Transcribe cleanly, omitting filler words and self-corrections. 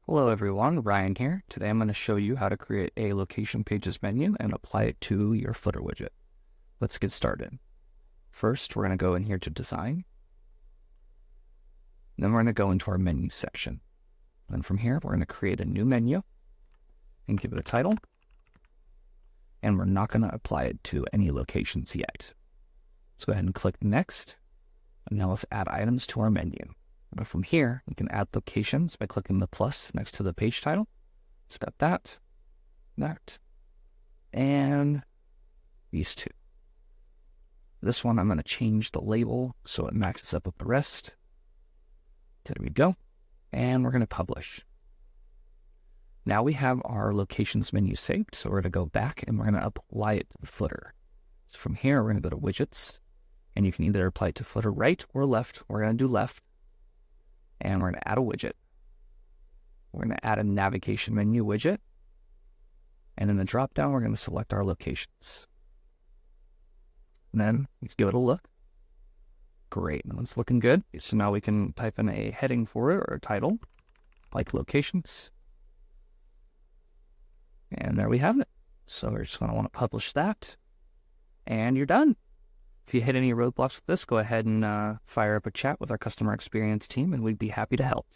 Hello everyone, Ryan here. Today I'm going to show you how to create a location pages menu and apply it to your footer widget. Let's get started. First, we're going to go in here to design. Then we're going to go into our menu section. And from here, we're going to create a new menu and give it a title. And we're not going to apply it to any locations yet. Let's go ahead and click next. And now let's add items to our menu. And from here, we can add locations by clicking the plus next to the page title. So got that, and these two. This one, I'm going to change the label so it matches up with the rest. There we go. And we're going to publish. Now we have our locations menu saved, so we're going to go back and we're going to apply it to the footer. So from here, we're going to go to widgets, and you can either apply it to footer right or left. We're going to do left. And we're going to add a widget. We're going to add a navigation menu widget. And in the drop-down, we're going to select our locations. And then let's give it a look. Great, and it's looking good. So now we can type in a heading for it or a title, like locations. And there we have it. So we're just going to want to publish that. And you're done. If you hit any roadblocks with this, go ahead and fire up a chat with our customer experience team, and we'd be happy to help.